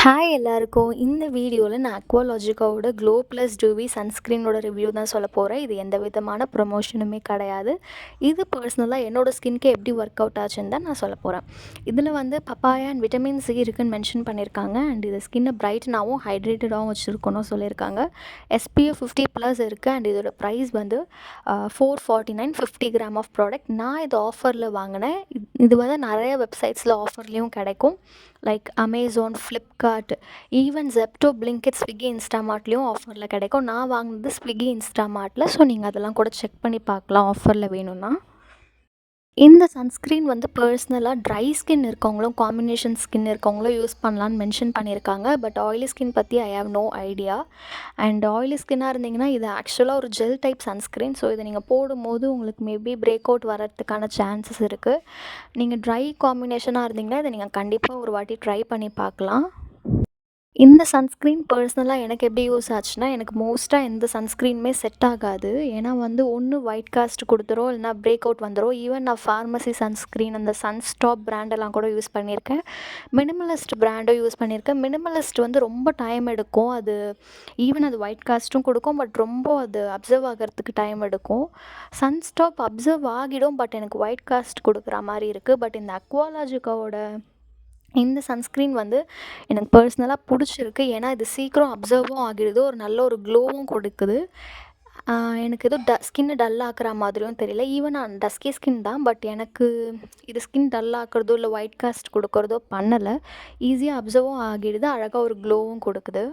Hi எல்லாருக்கும். இந்த வீடியோவில் நான் அக்வாலாஜிக்காவோட க்ளோ ப்ளஸ் டூவி சன்ஸ்க்ரீனோட ரிவ்யூ தான் சொல்ல போகிறேன். இது எந்த விதமான ப்ரொமோஷனுமே கிடையாது. இது பர்சனலாக என்னோடய ஸ்கின்க்கு எப்படி ஒர்க் அவுட் ஆச்சுன்னு தான் நான் சொல்ல போகிறேன். இதில் வந்து பப்பாயா அண்ட் விட்டமின் சி இருக்குன்னு மென்ஷன் பண்ணியிருக்காங்க. அண்ட் இது ஸ்கின்னை பிரைட்டனாகவும் ஹைட்ரேட்டடாகவும் வச்சுருக்கணும் சொல்லியிருக்காங்க. SPF 50+ இருக்குது. அண்ட் இதோட ப்ரைஸ் வந்து $449 50 கிராம் ஆஃப் ப்ராடக்ட். நான் இது ஆஃபரில் வாங்கினேன். இது வந்து நிறைய வெப்சைட்ஸில் ஆஃபர்லேயும் கிடைக்கும். Like Amazon, Flipkart, even Zepto, Blinkit, Swiggy, இன்ஸ்டாமார்ட்லேயும் ஆஃபரில் கிடைக்கும். நான் வாங்கினது ஸ்விக்கி, இன்ஸ்டாமார்ட்டில். ஸோ நீங்கள் அதெல்லாம் கூட செக் பண்ணி பார்க்கலாம் ஆஃபரில் வேணும்னா. இந்த சன்ஸ்க்ரீன் வந்து பர்சனலாக ட்ரை ஸ்கின் இருக்கவங்களும் காம்பினேஷன் ஸ்கின் இருக்கவங்களும் யூஸ் பண்ணலான்னு மென்ஷன் பண்ணியிருக்காங்க. பட் ஆயிலி ஸ்கின் பற்றி I have no idea. And oily ஸ்கின்னாக இருந்தீங்கன்னா இது ஆக்சுவலாக ஒரு ஜெல் டைப் சன்ஸ்க்ரீன். ஸோ இதை நீங்கள் போடும்போது உங்களுக்கு மேபி பிரேக் அவுட் வரதுக்கான சான்சஸ் இருக்குது. நீங்கள் ட்ரை காம்பினேஷனாக இருந்தீங்கன்னா இதை நீங்கள் கண்டிப்பாக ஒரு வாட்டி ட்ரை பண்ணி பார்க்கலாம். இந்த சன்ஸ்க்ரீன் பர்சனலாக எனக்கு எப்படி யூஸ் ஆச்சுன்னா, எனக்கு மோஸ்ட்டாக எந்த சன்ஸ்க்ரீனுமே செட் ஆகாது. ஏன்னா வந்து ஒன்று ஒயிட் காஸ்ட் கொடுத்துரும், இல்லைனா பிரேக் அவுட் வந்துடும். ஈவன் நான் ஃபார்மசி சன்ஸ்க்ரீன், அந்த சன்ஸ்டாப் பிராண்டெல்லாம் கூட யூஸ் பண்ணியிருக்கேன். மினிமலிஸ்ட் பிராண்டும் யூஸ் பண்ணியிருக்கேன். மினிமலிஸ்ட் வந்து ரொம்ப டைம் எடுக்கும். அது ஈவன் அது ஒயிட் காஸ்ட்டும் கொடுக்கும், பட் ரொம்ப அது அப்சர்வ் ஆகிறதுக்கு டைம் எடுக்கும். சன்ஸ்டாப் அப்சர்வ் ஆகிடும், பட் எனக்கு ஒயிட் காஸ்ட் கொடுக்குற மாதிரி இருக்குது. பட் இந்த அக்வாலாஜிக்காவோட இந்த சன்ஸ்க்ரீன் வந்து எனக்கு பர்சனலாக பிடிச்சிருக்கு. ஏன்னா இது சீக்கிரம் அப்சர்வும் ஆகிடுது, ஒரு நல்ல ஒரு க்ளோவும் கொடுக்குது. எனக்கு எதுவும் ஸ்கின்னு டல் ஆக்குற மாதிரியும் தெரியல. ஈவன் நான் டஸ்கி ஸ்கின் தான், பட் எனக்கு இது ஸ்கின் டல் ஆக்குறதோ இல்லை ஒயிட் காஸ்ட் கொடுக்குறதோ பண்ணலை. ஈஸியாக அப்சர்வும் ஆகிடுது, அழகாக ஒரு க்ளோவும் கொடுக்குது.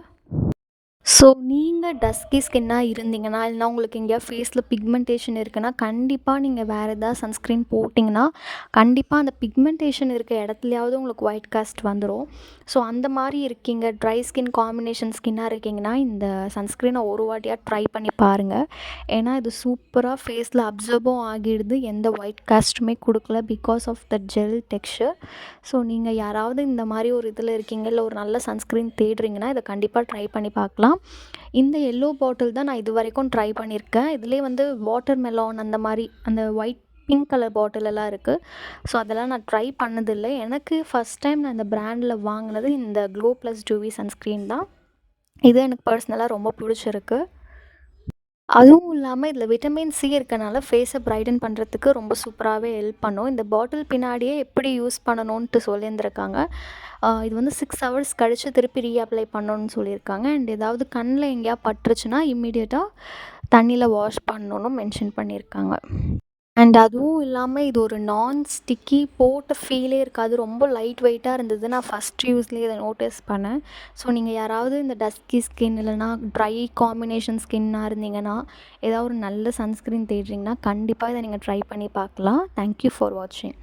ஸோ நீங்கள் டஸ்கி ஸ்கின்னாக இருந்தீங்கன்னா, இல்லைனா உங்களுக்கு எங்கேயா ஃபேஸில் பிக்மெண்டேஷன் இருக்குன்னா, கண்டிப்பாக நீங்கள் வேறு எதாவது சன்ஸ்க்ரீன் போட்டிங்கன்னா, கண்டிப்பாக அந்த பிக்மெண்டேஷன் இருக்க இடத்துலையாவது உங்களுக்கு ஒயிட் காஸ்ட் வந்துடும். ஸோ அந்த மாதிரி இருக்கீங்க, ட்ரை ஸ்கின் காம்பினேஷன் ஸ்கின்னாக இருக்கீங்கன்னா, இந்த சன்ஸ்க்ரீனை ஒரு வாட்டியாக ட்ரை பண்ணி பாருங்கள். ஏன்னா இது சூப்பராக ஃபேஸில் அப்சர்வும் ஆகிடுது, எந்த ஒயிட் காஸ்ட்டுமே கொடுக்கல, because of the gel texture. So நீங்கள் யாராவது இந்த மாதிரி ஒரு இதில் இருக்கீங்க, இல்லை ஒரு நல்ல சன்ஸ்க்ரீன் தேடுறீங்கன்னா, இதை கண்டிப்பாக ட்ரை பண்ணி பார்க்கலாம். இந்த எல்லோ பாட்டில் தான் நான் இது வரைக்கும் ட்ரை பண்ணியிருக்கேன். இதிலே வந்து வாட்டர் மெலான் அந்த மாதிரி அந்த ஒயிட் பிங்க் கலர் பாட்டில் எல்லாம் இருக்குது. ஸோ அதெல்லாம் நான் ட்ரை பண்ணதில்லை. எனக்கு ஃபஸ்ட் டைம் நான் இந்த பிராண்டில் வாங்கினது இந்த க்ளோ ப்ளஸ் டூவி சன்ஸ்க்ரீன் தான். இது எனக்கு பர்சனலாக ரொம்ப பிடிச்சிருக்கு. அதுவும் இல்லாமல் இதில் விட்டமின் சி இருக்கனால ஃபேஸை பிரைட்டன் பண்ணுறதுக்கு ரொம்ப சூப்பராகவே ஹெல்ப் பண்ணும். இந்த பாட்டில் பின்னாடியே எப்படி யூஸ் பண்ணணுன்ட்டு சொல்லியிருந்திருக்காங்க. இது வந்து 6 ஹவர்ஸ் கழித்து திருப்பி ரீஅப்ளை பண்ணணுன்னு சொல்லியிருக்காங்க. அண்ட் ஏதாவது கண்ணில் எங்கேயா பட்டுருச்சுன்னா இம்மிடியட்டாக தண்ணியில் வாஷ் பண்ணணுன்னு மென்ஷன் பண்ணியிருக்காங்க. அண்ட் அதுவும் இல்லாமல் இது ஒரு நான் ஸ்டிக்கி போட்ட ஃபீலே இருக்காது. ரொம்ப லைட் வெயிட்டாக இருந்தது. நான் ஃபஸ்ட் யூஸ்லேயே இதை நோட்டீஸ் பண்ணேன். ஸோ நீங்கள் யாராவது இந்த டஸ்கி ஸ்கின் இல்லைனா ட்ரை காம்பினேஷன் ஸ்கின்னாக இருந்தீங்கன்னா, ஏதாவது ஒரு நல்ல சன்ஸ்க்ரீன் தேடுறீங்கன்னா, கண்டிப்பாக இதை நீங்கள் ட்ரை பண்ணி பார்க்கலாம். தேங்க்யூ ஃபார் வாட்சிங்.